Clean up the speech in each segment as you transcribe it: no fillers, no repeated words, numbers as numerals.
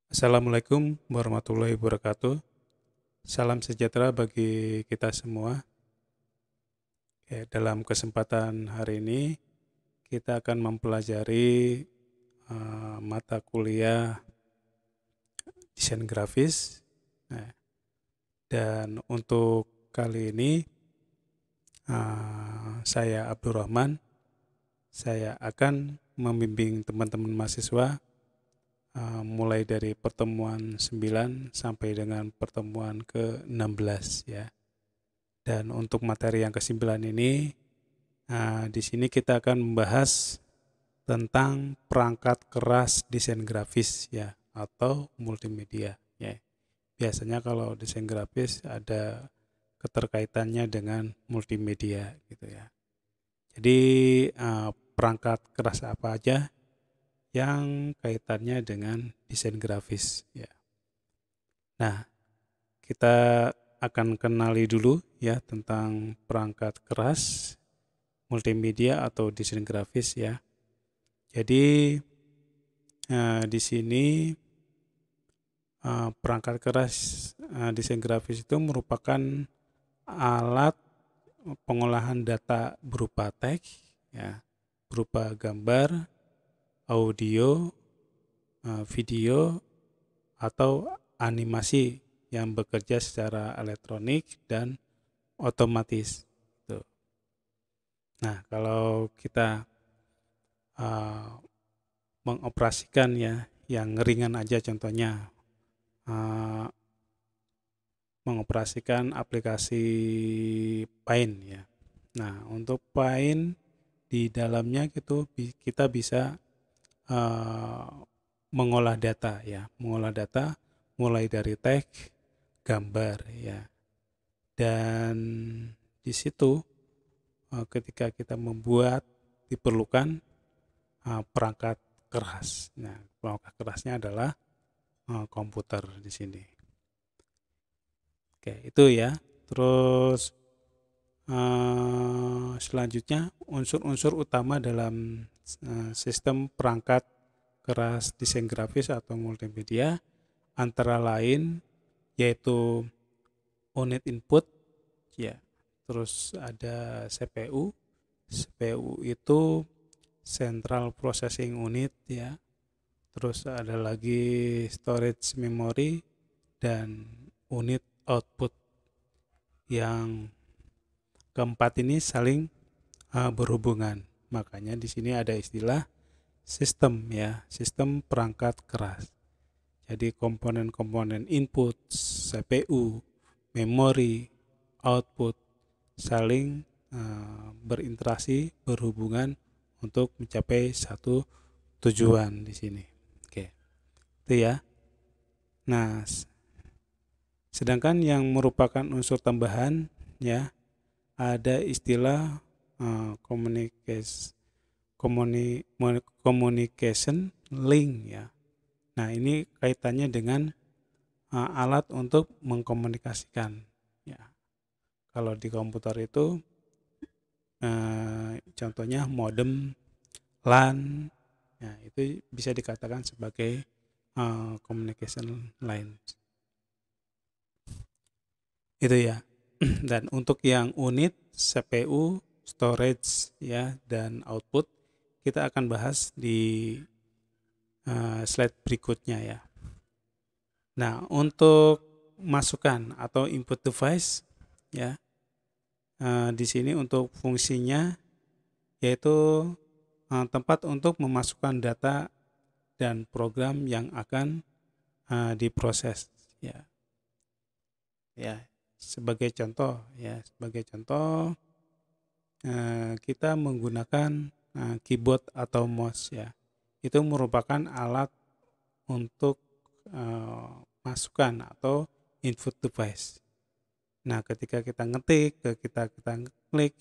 Assalamualaikum warahmatullahi wabarakatuh. Salam sejahtera bagi kita semua. Dalam kesempatan hari ini kita akan mempelajari mata kuliah desain grafis. Nah, dan untuk kali ini saya Abdurrahman. Saya akan membimbing teman-teman mahasiswa mulai dari pertemuan 9 sampai dengan pertemuan ke-16 ya. Dan untuk materi yang ke-9 ini, di sini kita akan membahas tentang perangkat keras desain grafis ya atau multimedia ya. Biasanya kalau desain grafis ada keterkaitannya dengan multimedia gitu ya. Jadi perangkat keras apa aja yang kaitannya dengan desain grafis ya. Nah, kita akan kenali dulu ya tentang perangkat keras multimedia atau desain grafis ya. Jadi di sini perangkat keras desain grafis itu merupakan alat pengolahan data berupa teks ya, berupa gambar, audio, video atau animasi yang bekerja secara elektronik dan otomatis. Tuh. Nah, kalau kita mengoperasikan ya, yang ringan aja contohnya, mengoperasikan aplikasi Paint ya. Nah, untuk Paint di dalamnya gitu kita bisa mengolah data ya, mengolah data mulai dari teks, gambar ya. Dan di situ ketika kita membuat diperlukan perangkat keras. Nah, perangkat kerasnya adalah komputer di sini. Oke, itu ya. Terus selanjutnya unsur-unsur utama dalam sistem perangkat keras desain grafis atau multimedia antara lain yaitu unit input ya. Terus ada CPU. CPU itu Central Processing Unit ya. Terus ada lagi storage memory dan unit output. Yang keempat ini saling berhubungan. Makanya di sini ada istilah sistem ya, sistem perangkat keras. Jadi komponen-komponen input, CPU, memori, output saling berinteraksi, berhubungan untuk mencapai satu tujuan di sini. Oke, itu ya. Nah, sedangkan yang merupakan unsur tambahan ya ada istilah communication link ya. Nah, ini kaitannya dengan alat untuk mengkomunikasikan ya. Kalau di komputer itu contohnya modem LAN ya, itu bisa dikatakan sebagai communication line. Itu ya. Dan untuk yang unit CPU, storage ya dan output kita akan bahas di slide berikutnya ya. Nah, untuk masukan atau input device ya. Di sini untuk fungsinya yaitu tempat untuk memasukkan data dan program yang akan diproses ya. Ya, sebagai contoh kita menggunakan keyboard atau mouse ya. Itu merupakan alat untuk masukan atau input device. Nah, ketika kita ngetik, kita klik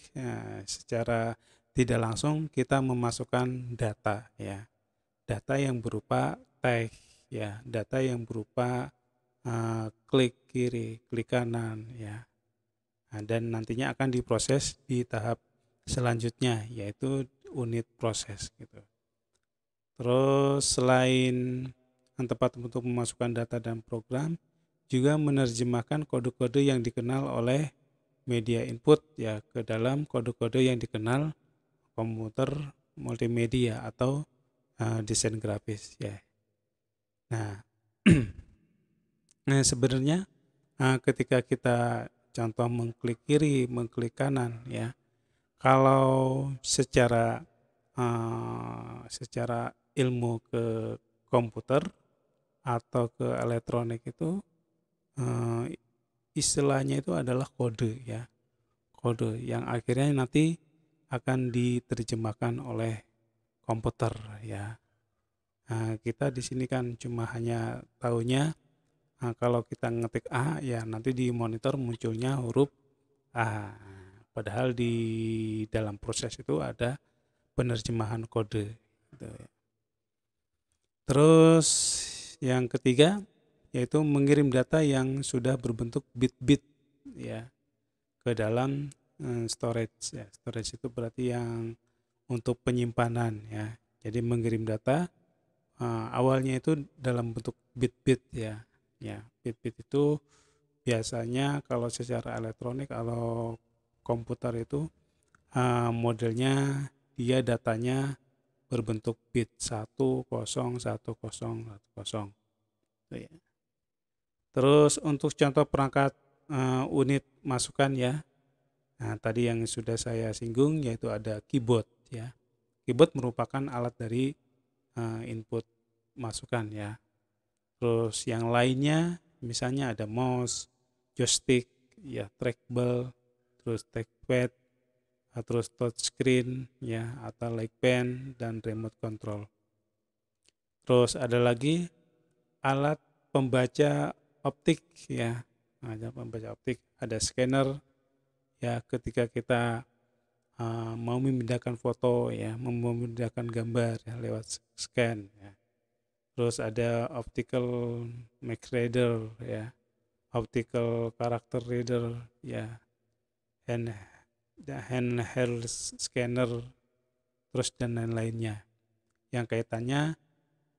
secara tidak langsung kita memasukkan data ya. Data yang berupa teks ya, data yang berupa klik kiri, klik kanan ya. Nah, dan nantinya akan diproses di tahap selanjutnya yaitu unit proses gitu. Terus selain tempat untuk memasukkan data dan program, juga menerjemahkan kode-kode yang dikenal oleh media input ya ke dalam kode-kode yang dikenal komputer multimedia atau desain grafis ya. Nah, nah sebenarnya ketika kita contoh mengklik kiri, mengklik kanan ya, kalau secara ilmu ke komputer atau ke elektronik itu istilahnya itu adalah kode ya, kode yang akhirnya nanti akan diterjemahkan oleh komputer ya. Nah, kita di sini kan cuma hanya tahunya kalau kita ngetik A ya nanti di monitor munculnya huruf A. Padahal di dalam proses itu ada penerjemahan kode. Gitu ya. Terus yang ketiga yaitu mengirim data yang sudah berbentuk bit-bit ya ke dalam storage ya. Storage itu berarti yang untuk penyimpanan ya. Jadi mengirim data awalnya itu dalam bentuk bit-bit ya. Ya, bit-bit itu biasanya kalau secara elektronik kalau komputer itu modelnya dia datanya berbentuk bit 101010. Ya. Terus untuk contoh perangkat unit masukan ya. Nah, tadi yang sudah saya singgung yaitu ada keyboard ya. Keyboard merupakan alat dari input masukan ya. Terus yang lainnya misalnya ada mouse, joystick, ya trackball, terus trackpad, terus touchscreen ya atau like pen dan remote control. Terus ada lagi alat pembaca optik ya. Ada pembaca optik, ada scanner ya ketika kita mau memindahkan foto ya, memindahkan gambar ya, lewat scan ya. Terus ada optical mac reader ya, optical character reader ya, handheld scanner, terus dan lain-lainnya yang kaitannya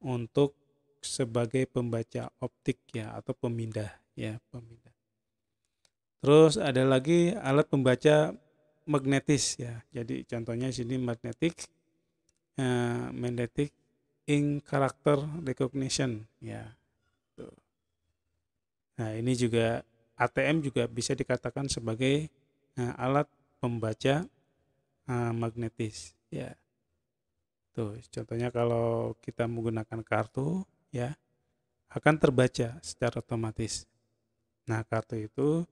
untuk sebagai pembaca optik ya atau pemindah ya, pemindah. Terus ada lagi alat pembaca magnetis ya. Jadi contohnya sini magnetic ink character recognition ya. Nah, ini juga ATM juga bisa dikatakan sebagai alat pembaca magnetis ya. Tuh, contohnya kalau kita menggunakan kartu ya akan terbaca secara otomatis. Nah, kartu itu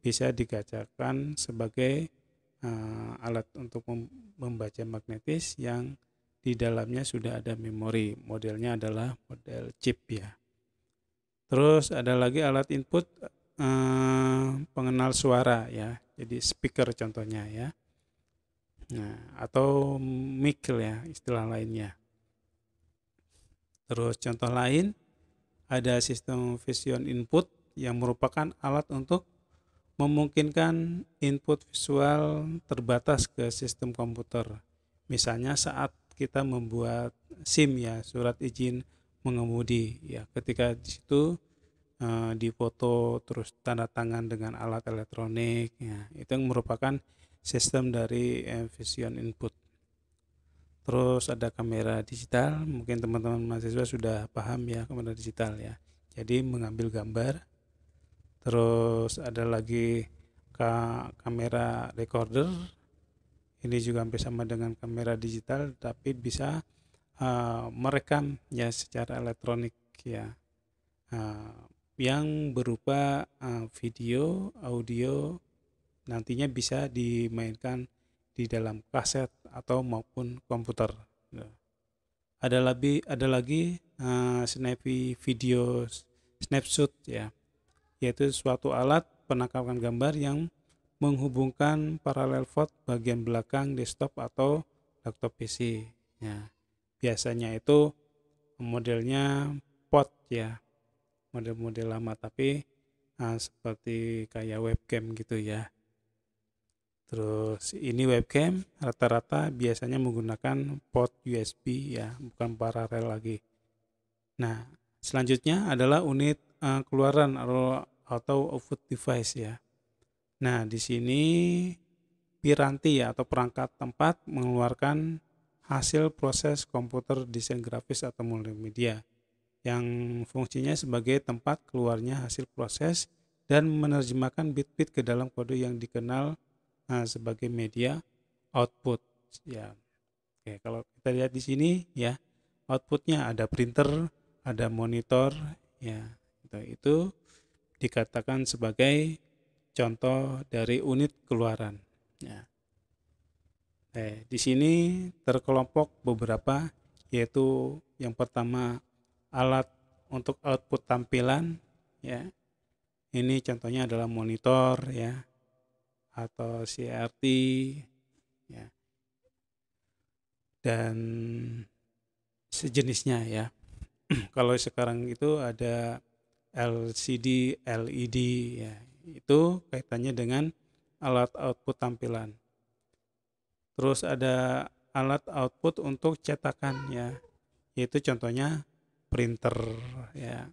bisa dikacakan sebagai alat untuk membaca magnetis yang di dalamnya sudah ada memori. Modelnya adalah model chip ya. Terus ada lagi alat input pengenal suara ya. Jadi speaker contohnya ya. Nah, atau mic ya istilah lainnya. Terus contoh lain ada sistem vision input yang merupakan alat untuk memungkinkan input visual terbatas ke sistem komputer. Misalnya saat kita membuat SIM ya, surat izin mengemudi ya, ketika di situ difoto terus tanda tangan dengan alat elektronik ya, itu yang merupakan sistem dari vision input. Terus ada kamera digital, mungkin teman-teman mahasiswa sudah paham ya kamera digital ya. Jadi mengambil gambar. Terus ada lagi kamera recorder. Ini juga hampir sama dengan kamera digital tapi bisa merekam ya secara elektronik ya. Yang berupa video, audio nantinya bisa dimainkan di dalam kaset atau maupun komputer. Ada lagi Snappy Video Snapshot ya, yaitu suatu alat penangkapan gambar yang menghubungkan paralel port bagian belakang desktop atau laptop PC. Ya, biasanya itu modelnya pot ya, model-model lama tapi seperti kayak webcam gitu ya. Terus ini webcam rata-rata biasanya menggunakan port USB ya, bukan paralel lagi. Nah, Selanjutnya adalah unit keluaran atau output device ya. Nah, di sini piranti ya, atau perangkat tempat mengeluarkan hasil proses komputer desain grafis atau multimedia yang fungsinya sebagai tempat keluarnya hasil proses dan menerjemahkan bit-bit ke dalam kode yang dikenal sebagai media output ya. Oke, kalau kita lihat di sini ya, outputnya ada printer, ada monitor ya. Itu dikatakan sebagai contoh dari unit keluaran ya. Di sini terkelompok beberapa, yaitu yang pertama alat untuk output tampilan ya. Ini contohnya adalah monitor ya, atau CRT ya, dan sejenisnya ya. Kalau sekarang itu ada LCD, LED ya. Itu kaitannya dengan alat output tampilan. Terus ada alat output untuk cetakan ya, yaitu contohnya printer ya.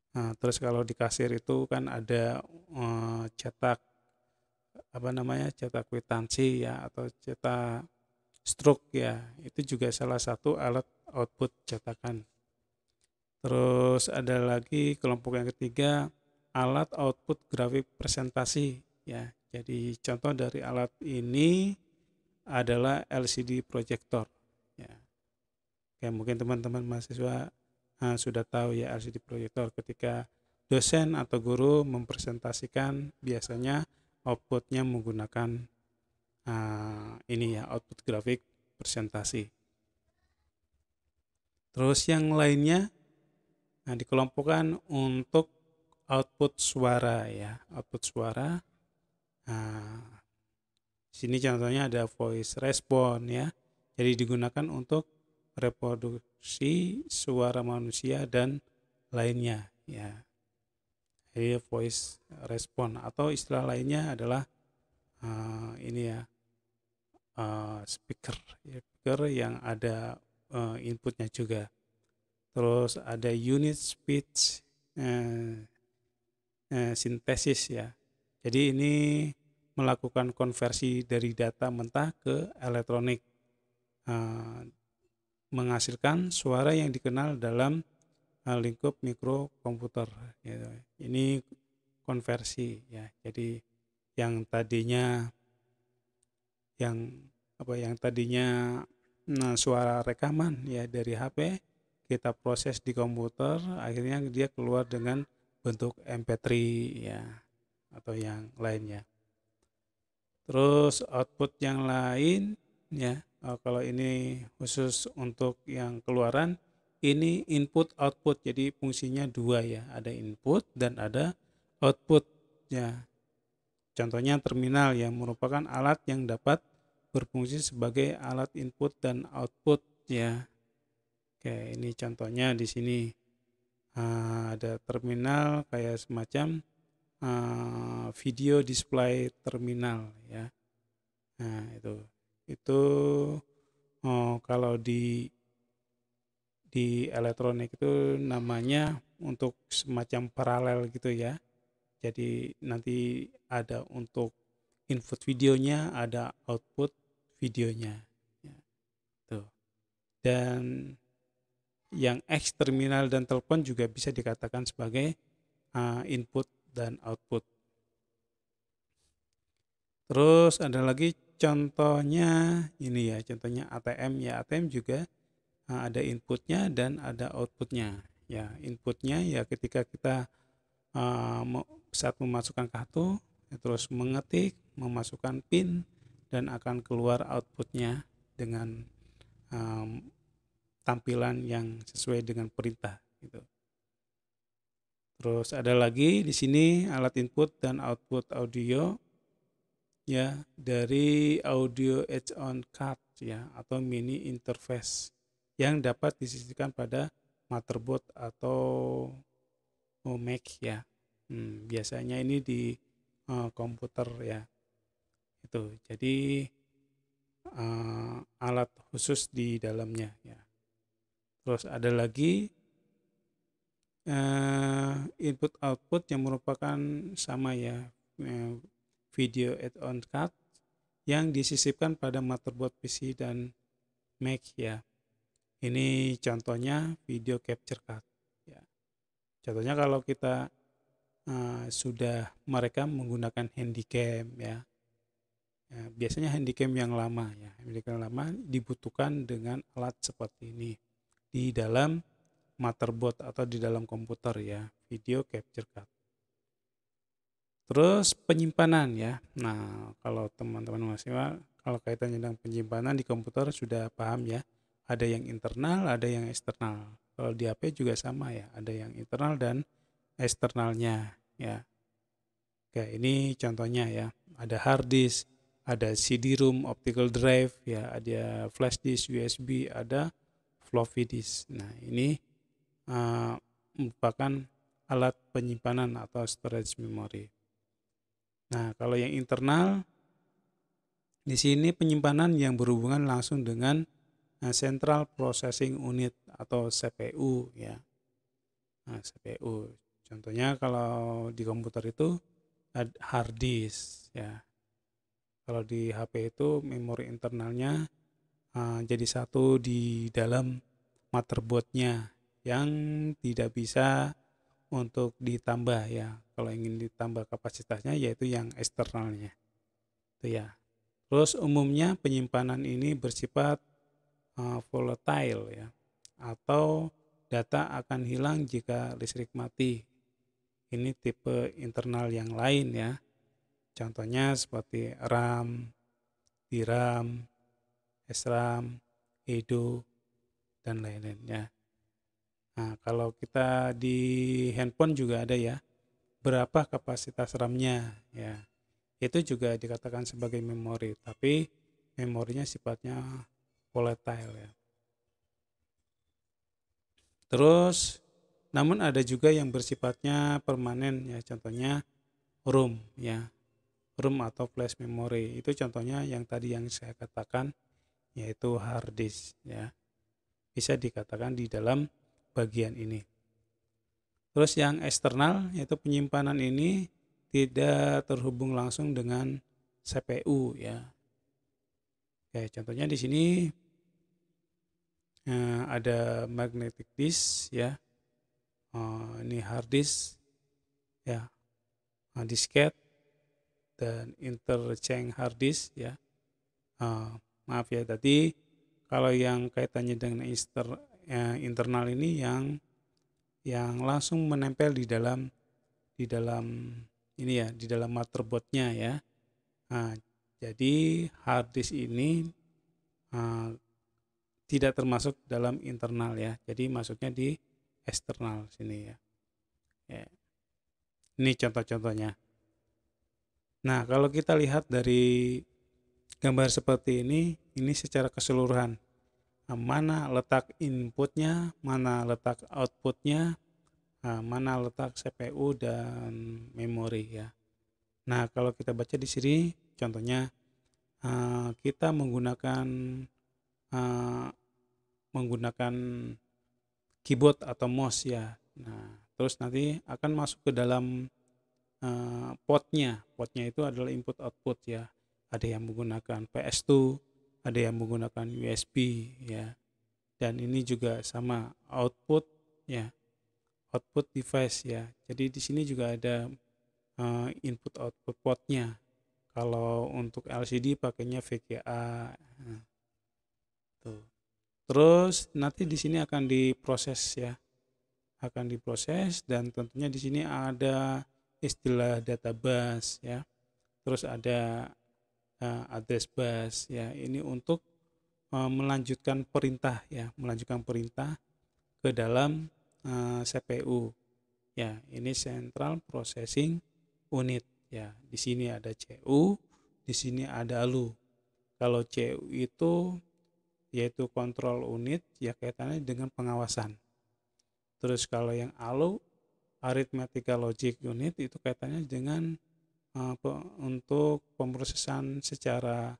Nah, terus kalau di kasir itu kan ada cetak cetak kwitansi ya, atau cetak struk ya. Itu juga salah satu alat output cetakan. Terus ada lagi kelompok yang ketiga, alat output grafik presentasi ya. Jadi contoh dari alat ini adalah LCD projector ya. Kayak mungkin teman-teman mahasiswa sudah tahu ya, LCD projector ketika dosen atau guru mempresentasikan biasanya outputnya menggunakan ini ya, output grafik presentasi. Terus yang lainnya dikelompokkan untuk output suara ya, output suara. Nah, sini contohnya ada voice response ya. Jadi digunakan untuk reproduksi suara manusia dan lainnya ya. Jadi voice response, atau istilah lainnya adalah ini ya, speaker yang ada inputnya juga. Terus ada unit speech sintesis ya. Jadi ini melakukan konversi dari data mentah ke elektronik, menghasilkan suara yang dikenal dalam lingkup mikrokomputer gitu. Ini konversi ya. Jadi yang tadinya suara rekaman ya dari HP, kita proses di komputer, akhirnya dia keluar dengan bentuk MP3 ya, atau yang lainnya. Terus output yang lain ya, kalau ini khusus untuk yang keluaran, ini input output. Jadi fungsinya dua ya, ada input dan ada output ya. Contohnya terminal yang merupakan alat yang dapat berfungsi sebagai alat input dan output ya. Oke, ini contohnya di sini ada terminal kayak semacam video display terminal ya. Nah, itu kalau di elektronik itu namanya untuk semacam paralel gitu ya. Jadi nanti ada untuk input videonya, ada output videonya ya, tuh. Dan yang X terminal dan telepon juga bisa dikatakan sebagai input dan output. Terus ada lagi contohnya ini ya, contohnya ATM ya. ATM juga ada inputnya dan ada outputnya ya. Inputnya ya ketika kita saat memasukkan kartu ya, terus mengetik, memasukkan PIN, dan akan keluar outputnya dengan tampilan yang sesuai dengan perintah gitu. Terus ada lagi di sini alat input dan output audio ya, dari audio add-on card ya, atau mini interface yang dapat disisipkan pada motherboard atau Mac ya. Biasanya ini di komputer ya. Itu jadi alat khusus di dalamnya ya. Terus ada lagi input output yang merupakan sama ya, video add-on card yang disisipkan pada motherboard PC dan Mac ya. Ini contohnya video capture card ya. Contohnya kalau kita sudah merekam menggunakan handycam ya. Biasanya handycam yang lama ya. Handycam lama dibutuhkan dengan alat seperti ini di dalam motherboard atau di dalam komputer ya, video capture card. Terus penyimpanan ya. Nah, kalau teman-teman mahasiswa kalau kaitannya dengan penyimpanan di komputer sudah paham ya. Ada yang internal, ada yang eksternal. Kalau di HP juga sama ya, ada yang internal dan eksternalnya ya. Oke, ini contohnya ya. Ada hard disk, ada CD-ROM, optical drive ya, ada flash disk, USB, ada floppy disk. Nah, ini merupakan alat penyimpanan atau storage memory. Nah, kalau yang internal di sini penyimpanan yang berhubungan langsung dengan Central Processing Unit atau CPU ya. Nah, CPU. Contohnya kalau di komputer itu hard disk ya. Kalau di HP itu memori internalnya jadi satu di dalam motherboardnya yang tidak bisa untuk ditambah ya. Kalau ingin ditambah kapasitasnya yaitu yang eksternalnya. Itu ya. Terus umumnya penyimpanan ini bersifat volatile ya, atau data akan hilang jika listrik mati. Ini tipe internal yang lain ya. Contohnya seperti RAM, DRAM, SRAM, EDO, dan lain-lainnya. Nah, kalau kita di handphone juga ada ya, berapa kapasitas RAM-nya ya. Itu juga dikatakan sebagai memori, tapi memorinya sifatnya volatile ya. Terus namun ada juga yang bersifatnya permanen ya, contohnya ROM ya. ROM atau flash memory. Itu contohnya yang tadi yang saya katakan yaitu hard disk ya. Bisa dikatakan di dalam bagian ini. Terus yang eksternal yaitu penyimpanan ini tidak terhubung langsung dengan CPU ya. Oke, contohnya di sini ada magnetic disk ya. Ini hard disk ya, disket dan interchange hard disk ya. Maaf ya tadi kalau yang kaitannya dengan internal ini yang langsung menempel di dalam ini ya, di dalam motherboardnya ya. Jadi hard disk ini tidak termasuk dalam internal ya. Jadi masuknya di eksternal sini ya. Ini contoh-contohnya. Nah, kalau kita lihat dari gambar seperti ini secara keseluruhan. Mana letak inputnya, mana letak outputnya, mana letak CPU dan memori ya. Nah, kalau kita baca di sini, contohnya kita menggunakan keyboard atau mouse ya. Nah, terus nanti akan masuk ke dalam portnya. Portnya itu adalah input output ya. Ada yang menggunakan PS2, ada yang menggunakan USB ya. Dan ini juga sama output ya. Output device ya. Jadi di sini juga ada input output portnya. Kalau untuk LCD pakainya VGA. Nah, tuh. Terus nanti di sini akan diproses ya. Akan diproses dan tentunya di sini ada istilah database ya. Terus ada address bus ya. Ini untuk melanjutkan perintah ya, melanjutkan perintah ke dalam CPU. Ya, ini Central Processing Unit ya. Di sini ada CU, di sini ada ALU. Kalau CU itu yaitu control unit ya, kaitannya dengan pengawasan. Terus kalau yang ALU, Arithmetical Logic Unit, itu kaitannya dengan untuk pemrosesan secara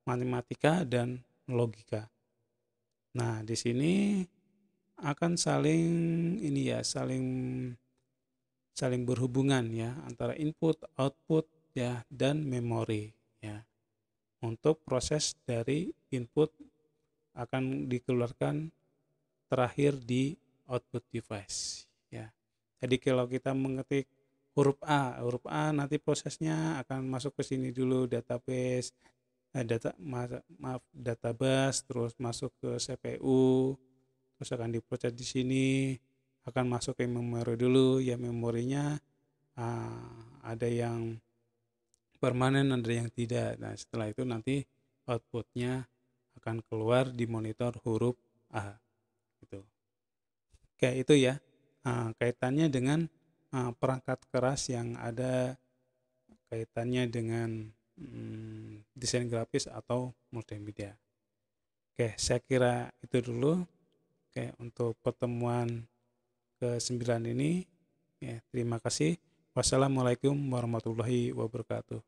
matematika dan logika. Nah, di sini akan saling ini ya, saling berhubungan ya antara input, output ya dan memori ya. Untuk proses dari input akan dikeluarkan terakhir di output device ya. Jadi kalau kita mengetik huruf A nanti prosesnya akan masuk ke sini dulu database, database terus masuk ke CPU, terus akan diproses di sini, akan masuk ke memori dulu ya, memorinya ada yang permanen ada yang tidak. Nah setelah itu nanti outputnya akan keluar di monitor huruf A gitu. Oke itu ya kaitannya dengan perangkat keras yang ada kaitannya dengan desain grafis atau multimedia. Oke saya kira itu dulu. Oke untuk pertemuan ke-9 ini ya, terima kasih. Wassalamualaikum warahmatullahi wabarakatuh.